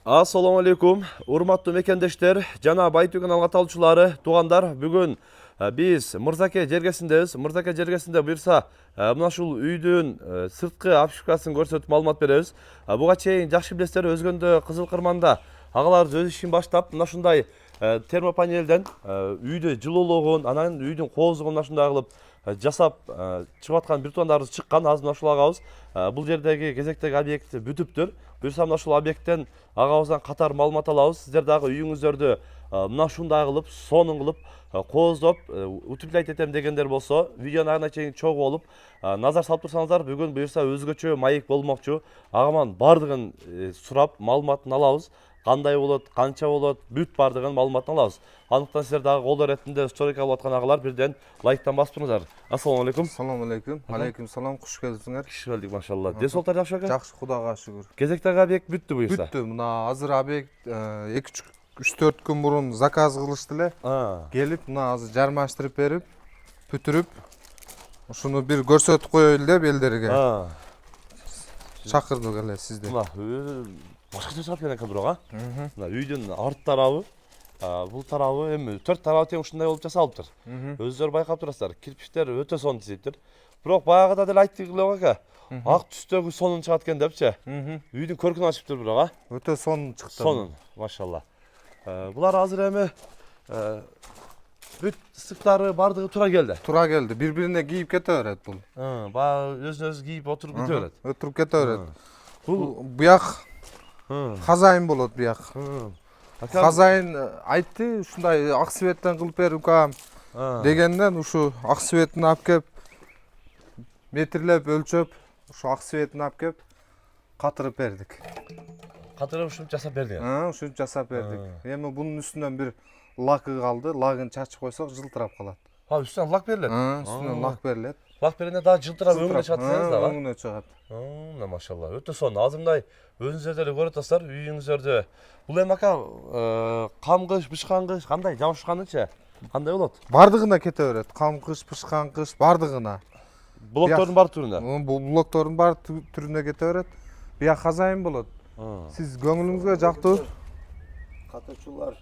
Assalamu alaikum, урматтуу мекендештер, жана Байтүгүн алга талчулары, туугандар. Бүгүн биз Мырзаке жергесиндебиз. Мырзаке жергесинде буюрса, мына ушул үйдүн сырткы обшивкасын көрсөтүп маалымат беребиз. Буга чейин жакшы билесиздер, Өзгөндө Кызыл Кырманда агаларыбыз өз ишин баштап, мына ушундай термопанелден үйдү жылуулугун, анан үйдүн коозугун мына ушундай кылып жасап чыгып аткан бир туугандарыбыз чыккан. Азыр мына ушул агабыз бул жердеги кезектеги объект бүтүптүр. Буюрса мына ушул объекттен агабыздан катар маалымат алабыз. Сиздер дагы үйүңүздөрдү мына ушундай кылып, сонун кылып, кооздоп, утеплять этем дегендер болсо, видеону аягына чейин чогуу болуп назар салып турсаңыздар, бүгүн буюрса өзгөчө маек болмокчу. Агаман бардыгын сурап, маалыматын алабыз. Кандай болот, канча болот, бүт бардыгын маалыматын алабыз. Андыктан сиздер дагы кол иретинде сторик алып аткан агалар бирден лайктан басып туруңуздар. Ассалому алейкум. Assalamu alaikum. Alaikum salam. Куш келипсиңер. Киш келдик, машалла. Ден соолтар жакшы экен? Жакшы, Кудайга шүгүр. Кезектеги объект бүттү буюрса. Бүттү. Мына азыр объект 2-3-4 күн мурун заказ кылышты эле. Келип, мына азыр жармаштырып берип, бүтүрүп, ушуну бир көрсөтүп коелу деп элдерге. Чакырдык эле сизди. Мына башкача чыгып кеткен экен бирок, Мына үйдүн арт тарабы, бул тарабы эми 4 тарабы тең ушундай болуп жасалыптыр. Өздөрү байкап турасыздар. Кирпичтер өтө сонун тизилиптир. Бирок баягыда деле айттык эле ака. Ак түстөгү сонун чыгат экен депчи. Үйдүн көркүн ачыптыр бирок, Өтө сонун чыкты. Сонун, машалла. Булар азыр эми бүт ыстыктары бардыгы туура келди. Тура келди. Бири-бирине кийип кете берет бул. Баягы өзүнө-өзү кийип отуруп кете берет. Отуруп кете берет. Бул буяк хазайын болот буяк. Хазайын айтты, ушундай ак светтен кылып бер укам дегенден ушу ак светін алып кеп метрлеп өлчөп, ушу ак светін алып кеп катырып бердик. Катырып ушинтип жасап бердиң. Ушинтип жасап бердик. Эми бунун үстүнөн бир лакы калды. Лагын чачып койсок жылтырап калат. Үстүнөн лак берилет. Үстүнөн лак берилет. Лак бергенде дагы жылтырап өңүнө чыгат десеңиз дагы. Өңүнө чыгат. Мына машалла, өтө сонун. Азыр мындай өзүңүздөр деле көрүп атасыздар, үйүңүздөрдө. Бул эми ака кам кыш, бышкан кыш, кандай жабышканычы? Кандай болот? Бардыгына кете берет. Кам кыш, бышкан кыш бардыгына. Блоктордун бар түрүнө. Бул блоктордун бар түрүнө кете берет. Буяк хазайын болот. Сиз көңүлүңүзгө жактуу? Катачулар.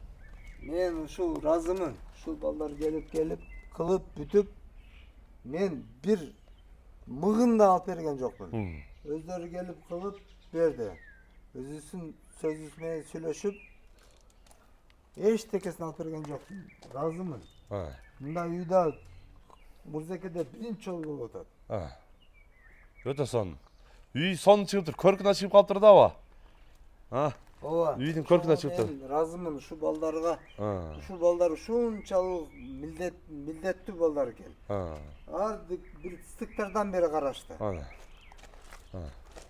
Мен ушул разымын. Ушул балдар келип кылып бүтүп, мен бир мыгын да алып берген жокмун. Өздөрү келип кылып берди. Өзүсүн сөзүс менен сүйлөшүп, эчтекесин алып берген жокмун. Разымын. Мындай үйдө Мырзакеде биринчи жолу болуп атат. Өтө сонун. Үй сонун чыгыптыр, көркүнө чыгып калыптыр дабы? Ооба. Үйдүн көркүнө чыгыптыр. Мен разымын ушул балдарга. Ушул балдар ушунчалык милдеттүү балдар экен. Ар бир ыстыктардан бери карашты.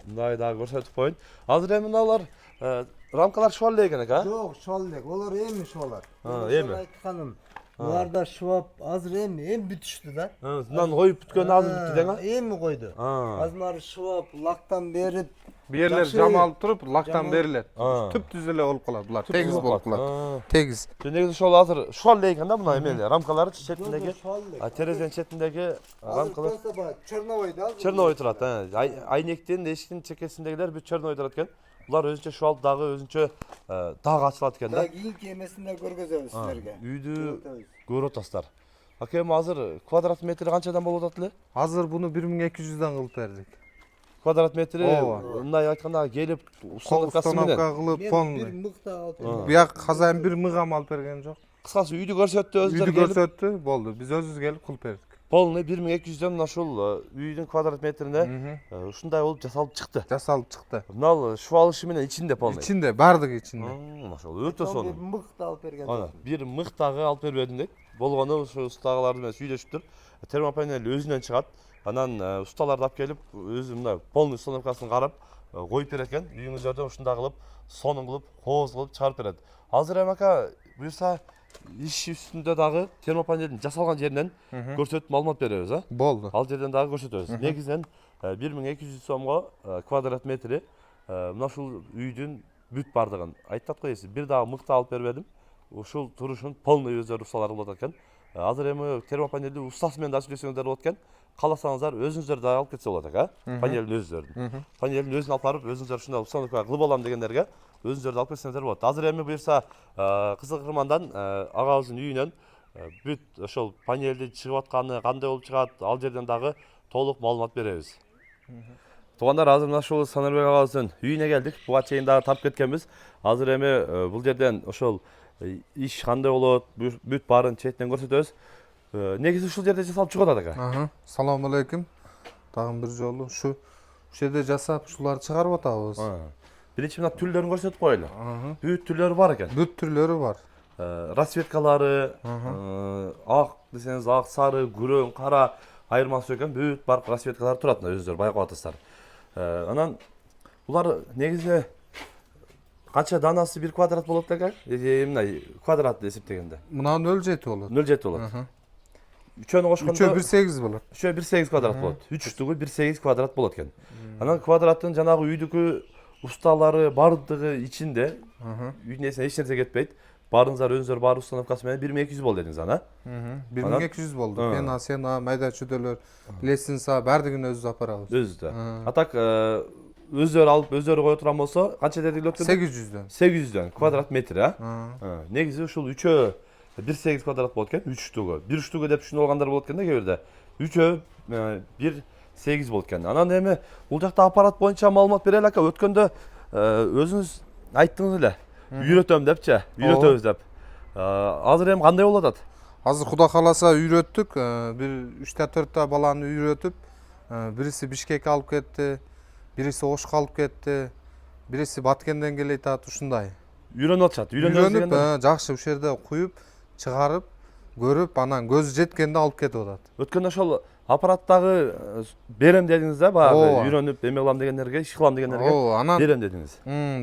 Мындай дагы көрсөтүп коеюн. Азыр эми мыналар рамкалар шубал эле экен эка? Жок, шубал элек. Олар эми шубалар. Эми. Айтканым. Булар да шубап, азыр эми бүтүштү да. Мындан коюп бүткөн азыр бүттү дең, Эми койду. Азыр мына шубап, лактан берип, Биерлер жамалып туруп, лактан берилет. Түп-түз эле болуп калат. Булар тегиз болуп калат. Тегиз. Негизи ошол азыр шубал эле экен да мына эмелер, рамкалары четиндеги, терезенин четиндеги рамкалар. Черновой да. Черновой турат. Айнектин, эшиктин чекесиндегилер бүт черновой турат экен. Булар өзүнчө шубалып дагы өзүнчө дагы ачылат экен да. Кийинки эмесинде көргөзөбүз силерге. Үйдү көрүп атасыздар. Ака эми азыр квадрат метри канчадан болуп атат эле? Азыр буну 1200-дан кылып бердик. Квадрат метри мындай айтканда келип установкасы менен. Кылып полный. Бир мыкта алып бердим. Буяк хазайын бир мыгам алып берген жок. Кыскасы үйдү көрсөттү, өзүлөр Үйдү көрсөттү, болду. Биз өзүбүз келип кылып бердик. Полный 1200дөн ушул үйдүн квадрат метрине ушундай болуп жасалып чыкты. Жасалып чыкты. Мына шубал иши менен ичинде полный. Ичинде, бардыгы ичинде. Машалла, өтө сонун. Бир мыкта алып берген. Бир мыктагы алып бербедим дейт. Болгону ушу устагалар менен сүйлөшүптүр. Термопанель өзүнөн чыгат. Анан усталарды алып келип, өзү мына полный установкасын карап, коюп берет экен. Үйүңүздөрдө ушундай кылып, сонун кылып, кооз кылып чыгарып берет. Азыр эми ака буюрса иш үстүндө дагы термопанелдин жасалган жеринен көрсөтүп маалымат беребиз, Болду. Ал жерден дагы көрсөтөбүз. Негизинен 1200 сомго квадрат метри мына ушул үйдүн бүт бардыгын айтып коесиз. Бир дагы мыкта алып бербедим. Ушул турушун полный өздөрү усталар кылып атат экен. Азыр эми термопанелди устасы менен да сүйлөсөңүздөр болот экен. Кааласаңыздар өзүңүздөр да алып кетсе болот экен, панелдин өздөрүн. Панелдин өзүн алып барып, өзүңүздөр ушундай установка кылып алам дегендерге өзүңөрдү алып келсеңиздер болот. Азыр эми буюрса Кызыл Кырмандан агабыздын үйүнөн бүт ошол панелди чыгып атканы, кандай болуп чыгат, ал жерден дагы толук маалымат беребиз. Туугандар, азыр мына ушул Санарбек агабыздын үйүнө келдик. Буга чейин дагы тап кеткенбиз. Азыр эми бул жерден ошол иш кандай болот, бүт баарын четинен көрсөтөбүз. Негизи ушул жерде жасалып чыгып атат экен. Салам алейкум. Дагы бир жолу ушул жерде жасап ушуларды чыгарып атабыз. Биринчи мына түрлөрүн көрсөтүп коелу. Бүт түрлөрү бар экен. Бүт түрлөрү бар. Расцветкалары, ак десеңиз ак, сары, күрөң, кара айырмасы экен. Бүт бар расцветкалар турат, өзүңөр байкап атасыздар. Анан булар негизи канча данасы 1 квадрат болот экен? Мына квадрат эсептегенде. Мына 0,7 болот. 0,7 болот. Үчөөнү кошкондо 1,8 болот. 1,8 квадрат болот. 3 штугу 1,8 квадрат болот экен. Анан квадраттын жанагы үйдүкү усталары бардыгы ичинде. Үйдүн эсине эч нерсе кетпейт. Барыңыздар өзүңөр бар установкасы менен 1200 болду дедиңиз ана. 1200 болду. Пена, сена, майда чөдөлөр, лестница бардыгын өзүбүз апарабыз. Өзү. Атак өзүлөр алып өзүлөр кое турган болсо, канча дедик өткөндө? 800дөн. 800дөн квадрат метр, Негизи ушул үчөө 1,8 квадрат болот экен, 3 штугу. 1 штугу деп түшүнүп алгандар болот экен да кээ бирде. Үчөө 1,8 болот экен. Анан эми бул жакта аппарат боюнча маалымат берели ака. Өткөндө өзүңүз айттыңыз эле. Үйрөтөм депчи, үйрөтөбүз деп. Азыр эми кандай болуп атат? Азыр Кудай кааласа үйрөттүк. Бир 3-4 баланы үйрөтүп, бириси Бишкекке алып кетти, бириси Ошко алып кетти, бириси Баткенден келет атат, ушундай. Үйрөнүп атышат. Үйрөнүп, жакшы ушул жерде куюп, чыгарып, көрүп, анан көзү жеткенде алып кетип атат. Өткөндө ошол аппараттагы берем дедиңиз да, баягы үйрөнүп эме кылам дегендерге, иш кылам дегендерге берем дедиңиз.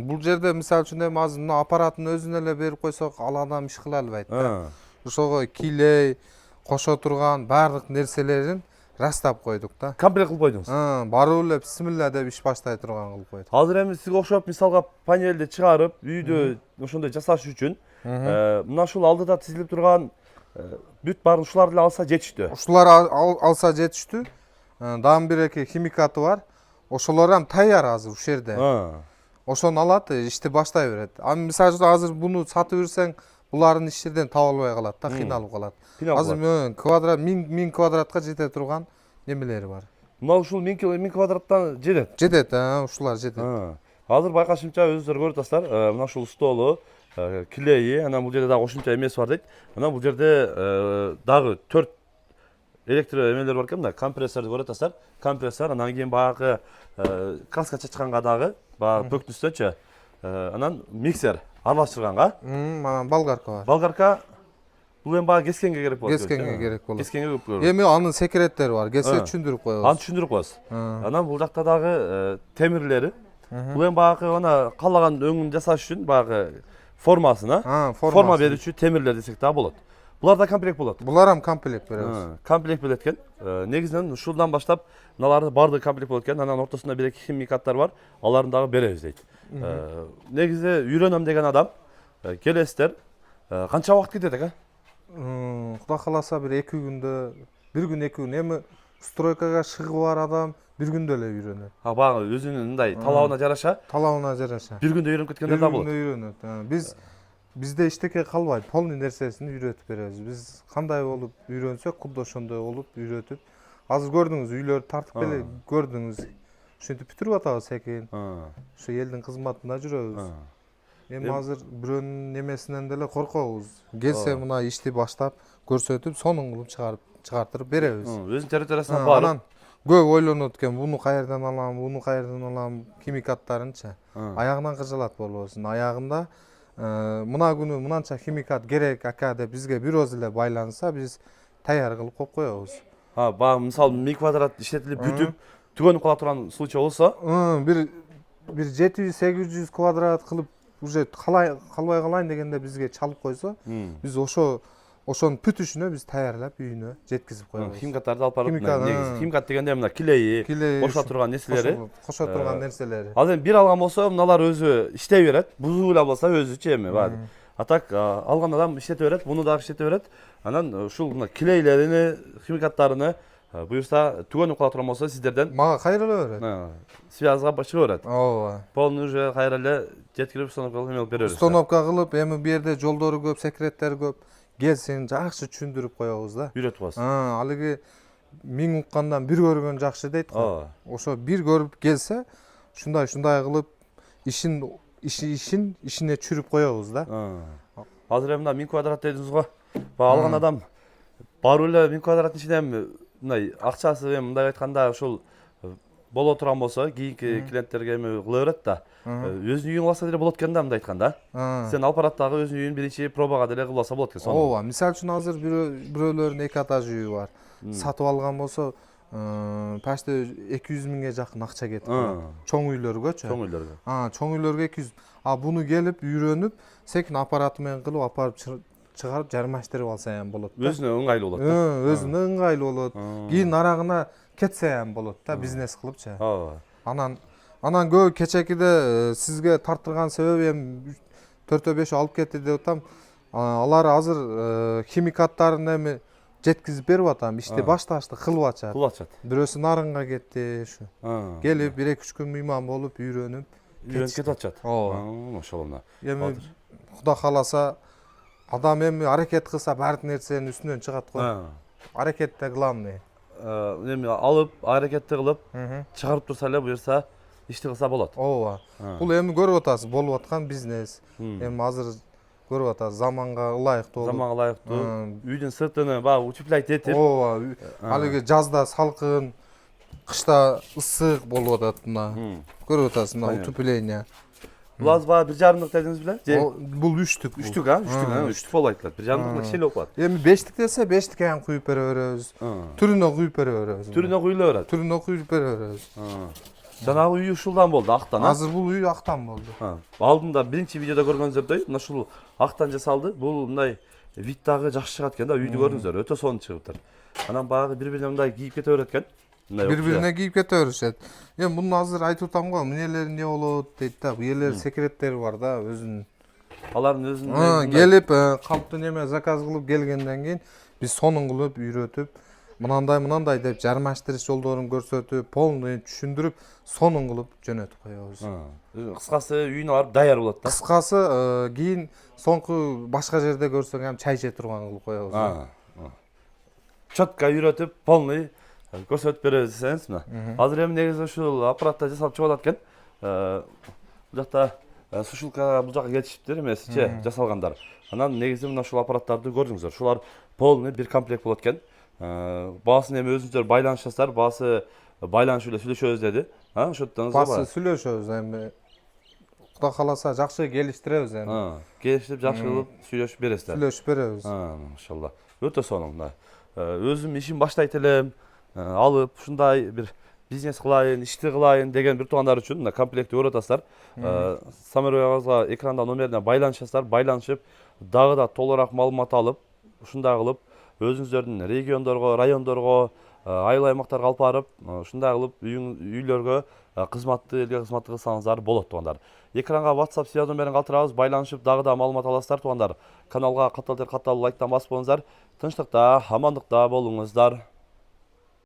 Бул жерде мисалы үчүн эми азыр мына аппараттын өзүн эле берип койсок, ал адам иш кыла албайт да. Ошого килей, кошо турган баардык нерселерин растап койдук да. Комплект кылып койдуңуз. Барып эле бисмилла деп иш баштай турган кылып койдук. Азыр эми сизге окшоп мисалга панелди чыгарып, үйдү ошондой жасаш үчүн мына ушул алдыда тизилип турган бүт баарын ушуларды эле алса жетиштүү. Ушулар алса жетиштүү. Дагы бир эки химикаты бар. Ошолор ham таяр азыр ушул жерде. Ошону алат, ишти баштай берет. Мисалы үчүн азыр буну сатып берсең, булардын иш жерден таба албай калат да, кыйналып калат. Азыр квадрат 1000 квадратка жете турган немелери бар. Мына ушул 1000 квадраттан жетет. Жетет, ушулар жетет. Азыр байкашымча өзүңөр көрүп атасыздар, мына ушул столу, килейи, анан бул жерде дагы кошумча эмеси бар дейт. Анан бул жерде дагы 4 электр эмелер бар экен, мына компрессорду көрүп атасыздар. Компрессор, анан кийин баягы краска чачканга дагы, баягы пөктүн үстүнчө. Анан миксер аралаштырганга. Анан болгарка бар. Болгарка бул эми баягы кескенге керек болот. Кескенге керек болот. Кескенге көп керек. Эми анын секреттери бар. Келсе түшүндүрүп коебуз. Аны түшүндүрүп коебуз. Анан бул жакта дагы темирлери. Бул эми баягы ана каалаган өңүн жасаш үчүн баягы формасына, форма берүүчү темирлер десек дагы болот. Булар да комплект болот. Булар ham комплект беребиз. Комплект берет экен. Негизинен ушулдан баштап мыналарды бардыгы комплект болот экен. Анан ортосунда бир эки химикаттар бар. Аларын дагы беребиз дейт. Негизи үйрөнөм деген адам келесиздер. Канча убакыт кетет экен? Кудай кааласа бир 2 күндө, 1 күн 2 күн. Эми стройкага чыгып бар адам 1 күндө эле үйрөнөт. Баягы өзүнүн мындай талабына жараша. Талабына жараша. 1 күндө үйрөнүп кеткендер да болот. 1 күндө үйрөнөт. Бизде эчтеке калбайт, полный нерсесин үйрөтүп беребиз. Биз кандай болуп үйрөнсөк, кудда ошондой болуп үйрөтүп. Азыр көрдүңүз, үйлөрдү тартып келе көрдүңүз. Ушинтип бүтүрүп атабыз экен. Ушу элдин кызматында жүрөбүз. Эми азыр бирөөнүн немесинен деле коркобуз. Келсе мына ишти баштап көрсөтүп, сонун кылып чыгартырып беребиз. Өзүнүн территориясына барып. Анан көп ойлонот экен, буну каерден алам, буну каерден алам, химикаттарынча. Аягынан кыжалат болбосун. Аягында мына күнү мынанча химикат керек ака деп бизге бирөөз эле байланса, биз таяр кылып коюп коебуз. Баягы мисалы 1000 квадрат иштетилип бүтүп, түгөнүп кала турган случай болсо, бир 700-800 квадрат кылып уже калбай калайын дегенде бизге чалып койсо, биз ошонун бүтүшүнө биз даярдап үйүнө жеткизип коебуз. Химикаттарды алып барып, негизи химикат дегенде мына килейи, кошо турган нерселери. Кошо турган нерселери. Азыр бир алган болсо, мыналар өзү иштей берет. Бузуу эле болсо өзүчө эми баары. А так алган адам иштете берет, муну дагы иштете берет. Анан ушул мына килейлерини, химикаттарыны Буюрса түгөнүп кала турган болсо сиздерден Мага кайрыла берет. связга чыга берет. Ооба. Полный уже кайра эле жеткирип установкалык эме алып бере берет. Установка кылып, эми бу жерде жолдору көп, секреттер көп. Келсин, жакшы түшүндүрүп коебуз да. Үйрөтүп коесуз. Алыгы 1000 уккандан бир көргөн жакшы дейт го. Ошо бир көрүп келсе, ушундай кылып ишине чүрүп коебуз да. Азыр эми мына 1000 квадрат дедиңиз го. Алган адам барып эле 1000 квадраттын ичинде эми мындай акчасы эми мындай айтканда ушул боло турган болсо, кийинки клиенттерге эми кыла берет да. Өзүнүн үйүн кылса деле болот экен да, мындай айтканда. Сен аппараттагы өзүнүн үйүн биринчи пробага деле кылып алса болот экен. Ооба, мисалы үчүн азыр бирөөлөрүнүн 2 этаж үйү бар. Сатып алган болсо, почти 200 миңге жакын акча кетип калат. Чоң үйлөргөчү. Чоң үйлөргө. Чоң үйлөргө 200. Буну келип үйрөнүп, секин аппараты менен кылып апарып чыгарып жармаштырып алса ham болот да. Өзүнө ыңгайлуу болот. Өзүнө ыңгайлуу болот. Кийин арагына кетсе ham болот да, бизнес кылыпчы. Анан көбү кечекиде сизге тарттырган себеби эми 4-5 алып кетти деп атам. Алар азыр химикаттарын эми жеткизип берип атам. Ишти башташты кылып атышат. Бирөөсү нарынга кетти ушу. Келип 1-2 күн мыйман болуп үйрөнүп кетип атышат. Ооба. Машалла. Эми Кудай кааласа адам эми аракет кылса баары нерсенин үстүнөн чыгат го. Аракетте главный. Эми алып, аракетти кылып, чыгарып турса эле буюрса ишти кылса болот. Ооба. Бул эми көрүп атасыз болуп аткан бизнес. Эми азыр көрүп атасыз заманга ылайыктуу. Заманга ылайыктуу. Үйдүн сыртыны баягы утеплять этип. Ооба. Алыгы жазда салкын, кышта ысык болуп атат мына. Көрүп атасыз мына утепление. Бул азыр баягы 1,5 дедиңиз беле? Бул 3түк. 3түк болуп айтылат. 1,5 кичине болуп калат. Эми 5түк десе 5түккө ham куюп бере беребиз. Түрүнө куюп бере беребиз. Түрүнө куюп бере беребиз. Жанагы үй ушулдан болду, актан. Азыр бул үй актан болду. Алдында биринчи видеодо көргөнүздөй, мына ушул актан жасалды. Бул мындай вид дагы жакшы чыгат экен да, үйдү көрдүңүздөр, өтө сонун чыгыптыр. Анан баягы бири-бирине мындай кийип кете берет экен. Бири-бирине кийип кете беришет. Эми муну азыр айтып атам го, эмнелер эмне болот дейт да. Бу элер секреттери бар да, өзүнүн. Алардын өзүнүн келип калыптуу неме заказ кылып келгенден кийин биз сонун кылып үйрөтүп, мынандай деп жармаштырыш жолдорун көрсөтүп, полный түшүндүрүп, сонун кылып жөнөтүп коебуз. Кыскасы үйүнө барып даяр болот да. Кыскасы кийин соңку башка жерде көрсөң ham чай иче турган кылып коебуз. Чөткө үйрөтүп, полный көрсөтүп беребиз десеңиз мына. Азыр эми негизи ушул аппаратта жасалып чыгып атат экен. Бул жакта сушилка бул жака кетишиптир эмесичи жасалгандар. Анан негизи мына ушул аппараттарды көрдүңүздөр. Шулар полный бир комплект болот экен. Баасын эми өзүңүздөр байланышасыздар, баасы байланышып эле сүйлөшөбүз деди. Ошондон баасы сүйлөшөбүз эми. Кудай кааласа жакшы келиштиребиз эми. Келиштирип жакшы кылып сүйлөшүп бересиздер. Сүйлөшүп беребиз. Машалла. Өтө сонун мына. Өзүм ишин баштайт элем, алып ушундай бир бизнес кылайын, ишти кылайын деген бир туугандар үчүн мына комплектти көрүп атасыздар. Самарбайга экранда номерине байланышасыздар, байланышып дагы да толугураак маалымат алып, ушундай кылып өзүңүздөрдүн региондорго, райондорго, айыл аймактарга алып барып, ушундай кылып үйлөргө кызматты, элге кызматты кылсаңыздар болот туугандар. Экранга WhatsApp связь номерин калтырабыз, байланышып дагы да маалымат аласыздар туугандар. Каналга катталып лайктан басып коюңуздар. Тынчтыкта, амандыкта болуңуздар.